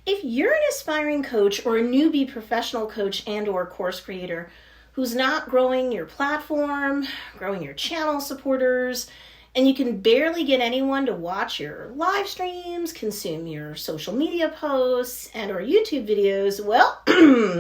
If you're an aspiring coach or a newbie professional coach and or course creator who's not growing your platform, growing your channel supporters, and you can barely get anyone to watch your live streams, consume your social media posts and or YouTube videos, well,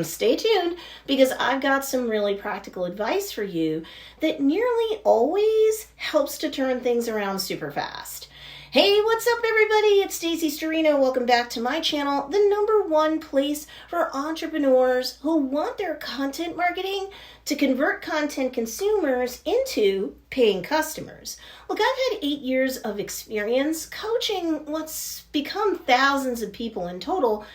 stay tuned because I've got some really practical advice for you that nearly always helps to turn things around super fast. Hey, what's up everybody? It's Stacey Storino. Welcome back to my channel, the #1 place for entrepreneurs who want their content marketing to convert content consumers into paying customers. Look, I've had 8 years of experience coaching what's become thousands of people in total,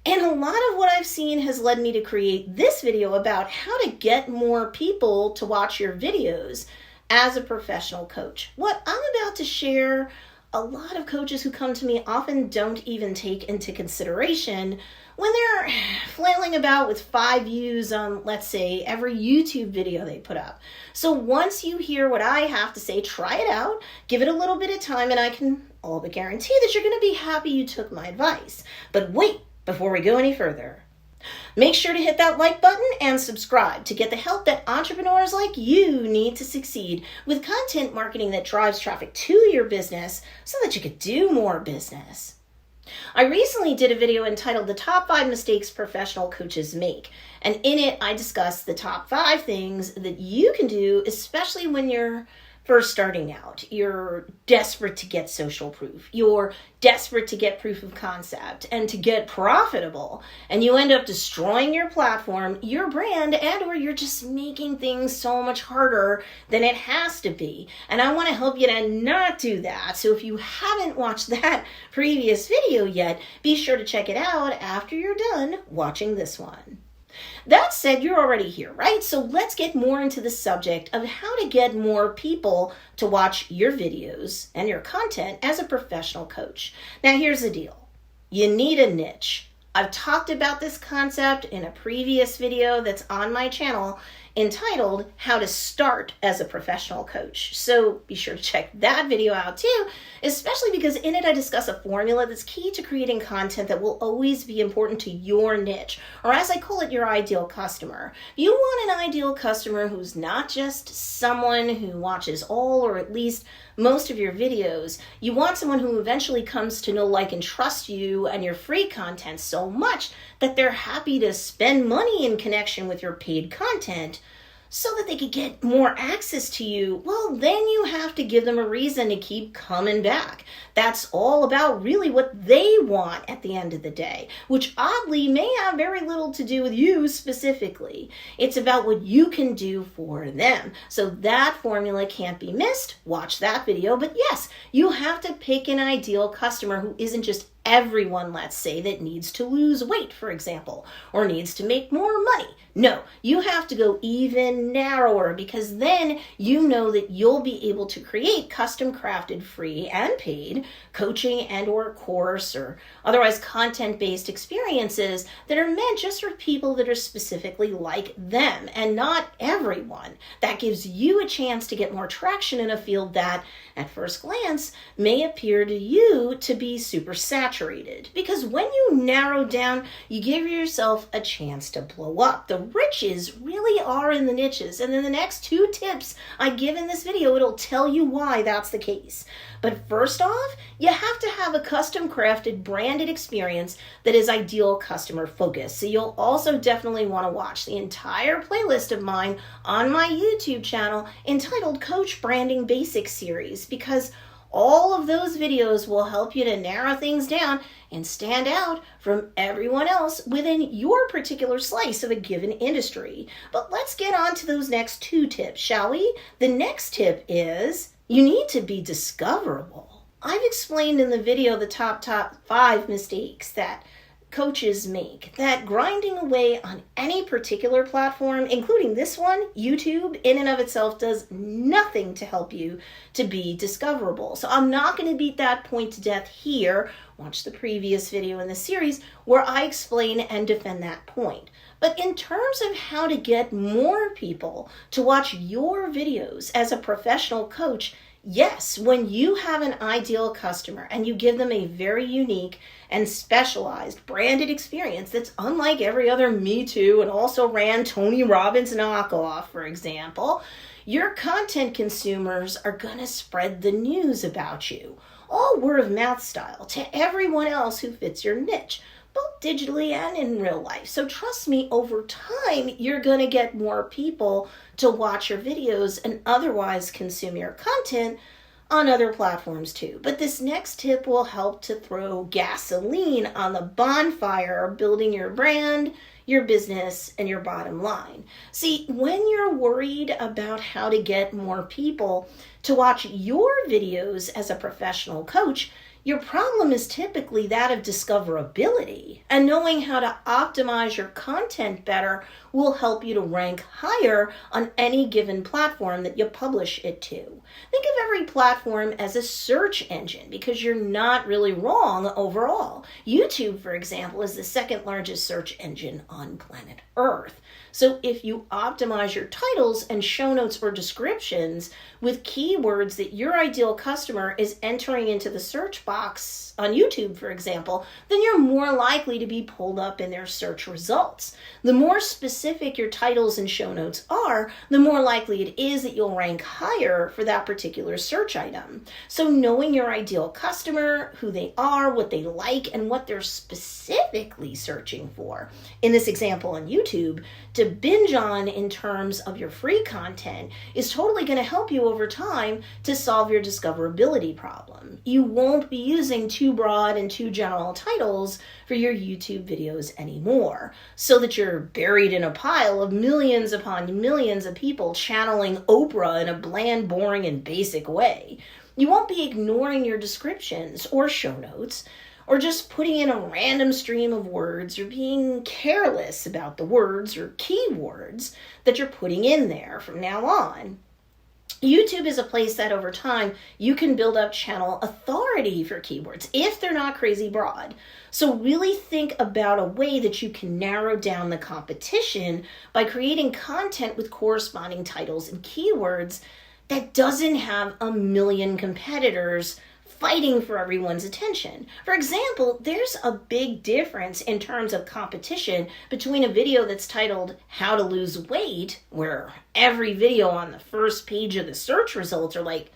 and a lot of what I've seen has led me to create this video about how to get more people to watch your videos as a professional coach. What I'm about to share, a lot of coaches who come to me often don't even take into consideration when they're flailing about with 5 views on, let's say, every YouTube video they put up. So once you hear what I have to say, try it out, give it a little bit of time, and I can all but guarantee that you're going to be happy you took my advice. But wait, before we go any further, make sure to hit that like button and subscribe to get the help that entrepreneurs like you need to succeed with content marketing that drives traffic to your business so that you could do more business. I recently did a video entitled The Top 5 Mistakes Professional Coaches Make, and in it I discussed the top 5 things that you can do, especially when you're first starting out. You're desperate to get social proof. You're desperate to get proof of concept and to get profitable. And you end up destroying your platform, your brand, and or you're just making things so much harder than it has to be. And I want to help you to not do that. So if you haven't watched that previous video yet, be sure to check it out after you're done watching this one. That said, you're already here, right? So let's get more into the subject of how to get more people to watch your videos and your content as a professional coach. Now, here's the deal. You need a niche. I've talked about this concept in a previous video that's on my channel entitled How to Start as a Professional Coach. So be sure to check that video out too, especially because in it I discuss a formula that's key to creating content that will always be important to your niche, or as I call it, your ideal customer. You want an ideal customer who's not just someone who watches all or at least most of your videos. You want someone who eventually comes to know, like, and trust you and your free content so much that they're happy to spend money in connection with your paid content so that they could get more access to you. Well, then you have to give them a reason to keep coming back. That's all about really what they want at the end of the day, which oddly may have very little to do with you specifically. It's about what you can do for them. So that formula can't be missed. Watch that video. But yes, you have to pick an ideal customer who isn't just everyone, let's say, that needs to lose weight, for example, or needs to make more money. No, you have to go even narrower because then you know that you'll be able to create custom crafted free and paid coaching and or course or otherwise content-based experiences that are meant just for people that are specifically like them and not everyone. That gives you a chance to get more traction in a field that at first glance may appear to you to be super saturated. Because when you narrow down, you give yourself a chance to blow up. The riches really are in the niches. And then the next 2 tips I give in this video, it'll tell you why that's the case. But first off, you have to have a custom crafted branded experience that is ideal customer focused. So you'll also definitely want to watch the entire playlist of mine on my YouTube channel entitled Coach Branding Basics Series, because all of those videos will help you to narrow things down and stand out from everyone else within your particular slice of a given industry. But let's get on to those next 2 tips, shall we? The next tip is you need to be discoverable. I've explained in the video the top 5 mistakes that coaches make, that grinding away on any particular platform, including this one, YouTube, in and of itself does nothing to help you to be discoverable. So I'm not going to beat that point to death here. Watch the previous video in the series where I explain and defend that point. But in terms of how to get more people to watch your videos as a professional coach, Yes, when you have an ideal customer and you give them a very unique and specialized branded experience that's unlike every other Me Too and also ran Tony Robbins knockoff, for example, your content consumers are going to spread the news about you, all word of mouth style, to everyone else who fits your niche, both digitally and in real life. So trust me, over time, you're going to get more people to watch your videos and otherwise consume your content on other platforms too. But this next tip will help to throw gasoline on the bonfire of building your brand, your business, and your bottom line. See, when you're worried about how to get more people to watch your videos as a professional coach, your problem is typically that of discoverability, and knowing how to optimize your content better will help you to rank higher on any given platform that you publish it to. Think of every platform as a search engine because you're not really wrong overall. YouTube, for example, is the second largest search engine on planet Earth. So if you optimize your titles and show notes or descriptions with keywords that your ideal customer is entering into the search box on YouTube, for example, then you're more likely to be pulled up in their search results. The more specific your titles and show notes are, the more likely it is that you'll rank higher for that particular search item. So knowing your ideal customer, who they are, what they like, and what they're specifically searching for, in this example on YouTube, to binge on in terms of your free content is totally going to help you over time to solve your discoverability problem. You won't be using too broad and too general titles for your YouTube videos anymore, so that you're buried in a pile of millions upon millions of people channeling Oprah in a bland, boring, and basic way. You won't be ignoring your descriptions or show notes, or just putting in a random stream of words, or being careless about the words or keywords that you're putting in there from now on. YouTube is a place that over time you can build up channel authority for keywords if they're not crazy broad. So really think about a way that you can narrow down the competition by creating content with corresponding titles and keywords that doesn't have a million competitors fighting for everyone's attention. For example, there's a big difference in terms of competition between a video that's titled How to Lose Weight, where every video on the first page of the search results are like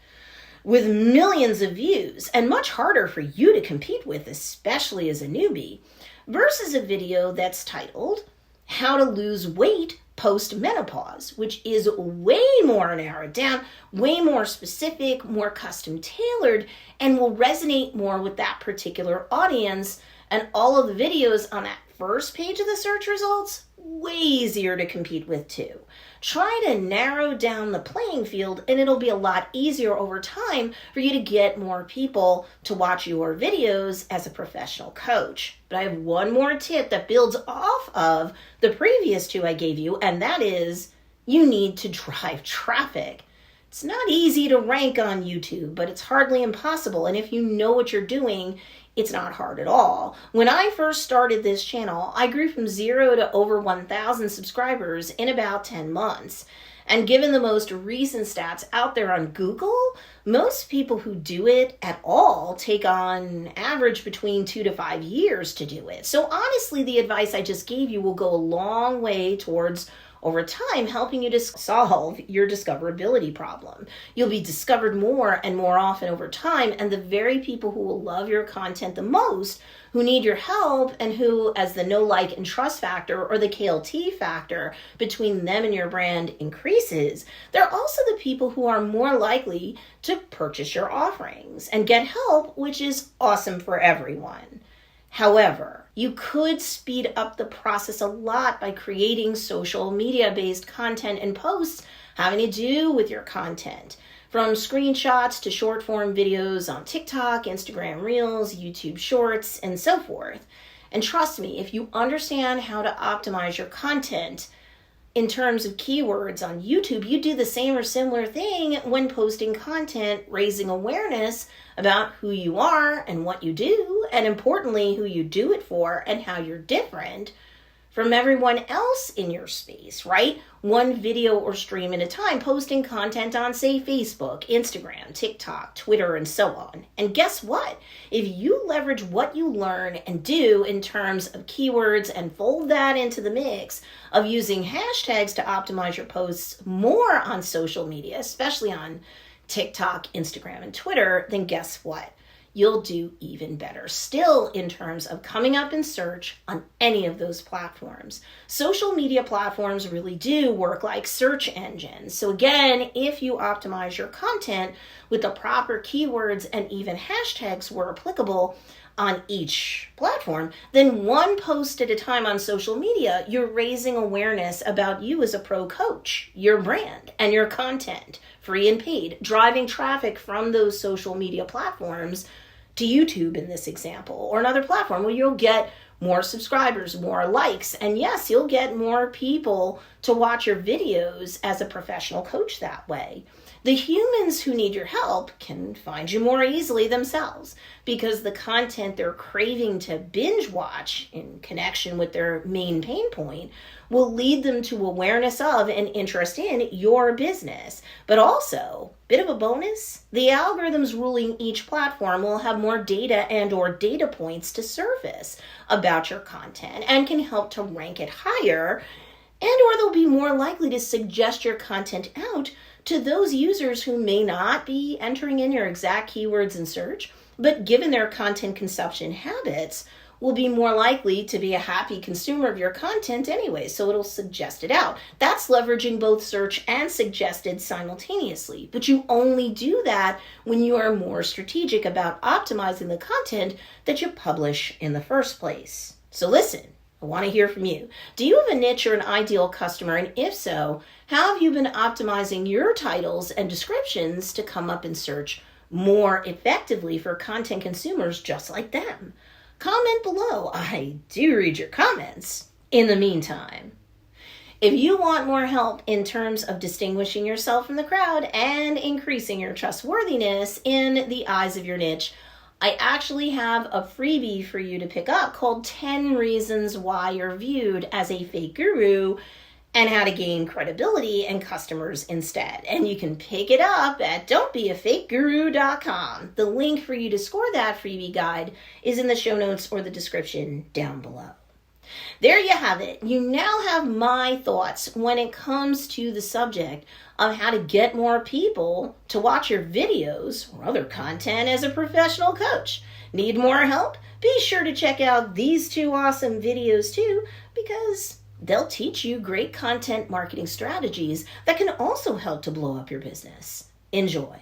with millions of views and much harder for you to compete with, especially as a newbie, versus a video that's titled How to Lose Weight Post-Menopause, which is way more narrowed down, way more specific, more custom tailored, and will resonate more with that particular audience. And all of the videos on that first page of the search results, way easier to compete with too. Try to narrow down the playing field and it'll be a lot easier over time for you to get more people to watch your videos as a professional coach. But I have one more tip that builds off of the previous two I gave you, and that is you need to drive traffic. It's not easy to rank on YouTube, but it's hardly impossible. And if you know what you're doing, it's not hard at all. When I first started this channel, I grew from 0 to over 1,000 subscribers in about 10 months. And given the most recent stats out there on Google, most people who do it at all take on average between 2 to 5 years to do it. So honestly, the advice I just gave you will go a long way towards over time helping you to solve your discoverability problem. You'll be discovered more and more often over time, and the very people who will love your content the most, who need your help, and who, as the know, like, and trust factor, or the KLT factor between them and your brand increases, they're also the people who are more likely to purchase your offerings and get help, which is awesome for everyone. However, you could speed up the process a lot by creating social media-based content and posts having to do with your content, from screenshots to short-form videos on TikTok, Instagram Reels, YouTube Shorts, and so forth. And trust me, if you understand how to optimize your content in terms of keywords on YouTube, you do the same or similar thing when posting content, raising awareness about who you are and what you do, and importantly, who you do it for and how you're different from everyone else in your space, right? One video or stream at a time, posting content on, say, Facebook, Instagram, TikTok, Twitter, and so on. And guess what? If you leverage what you learn and do in terms of keywords and fold that into the mix of using hashtags to optimize your posts more on social media, especially on TikTok, Instagram, and Twitter, then guess what? You'll do even better still in terms of coming up in search on any of those platforms. Social media platforms really do work like search engines. So again, if you optimize your content with the proper keywords and even hashtags where applicable on each platform, then one post at a time on social media, you're raising awareness about you as a pro coach, your brand, and your content, free and paid, driving traffic from those social media platforms to YouTube in this example, or another platform where you'll get more subscribers, more likes, and yes, you'll get more people to watch your videos as a professional coach that way. The humans who need your help can find you more easily themselves because the content they're craving to binge watch in connection with their main pain point will lead them to awareness of and interest in your business. But also, bit of a bonus, the algorithms ruling each platform will have more data and or data points to surface about your content and can help to rank it higher, and or they'll be more likely to suggest your content out to those users who may not be entering in your exact keywords in search, but given their content consumption habits, will be more likely to be a happy consumer of your content anyway, so it'll suggest it out. That's leveraging both search and suggested simultaneously, but you only do that when you are more strategic about optimizing the content that you publish in the first place. So listen, I want to hear from you. Do you have a niche or an ideal customer? And if so, how have you been optimizing your titles and descriptions to come up in search more effectively for content consumers just like them? Comment below. I do read your comments. In the meantime, if you want more help in terms of distinguishing yourself from the crowd and increasing your trustworthiness in the eyes of your niche, I actually have a freebie for you to pick up called 10 Reasons Why You're Viewed as a Fake Guru and How to Gain Credibility and Customers Instead. And you can pick it up at don'tbeafakeguru.com. The link for you to score that freebie guide is in the show notes or the description down below. There you have it. You now have my thoughts when it comes to the subject of how to get more people to watch your videos or other content as a professional coach. Need more help? Be sure to check out these two awesome videos too, because they'll teach you great content marketing strategies that can also help to blow up your business. Enjoy.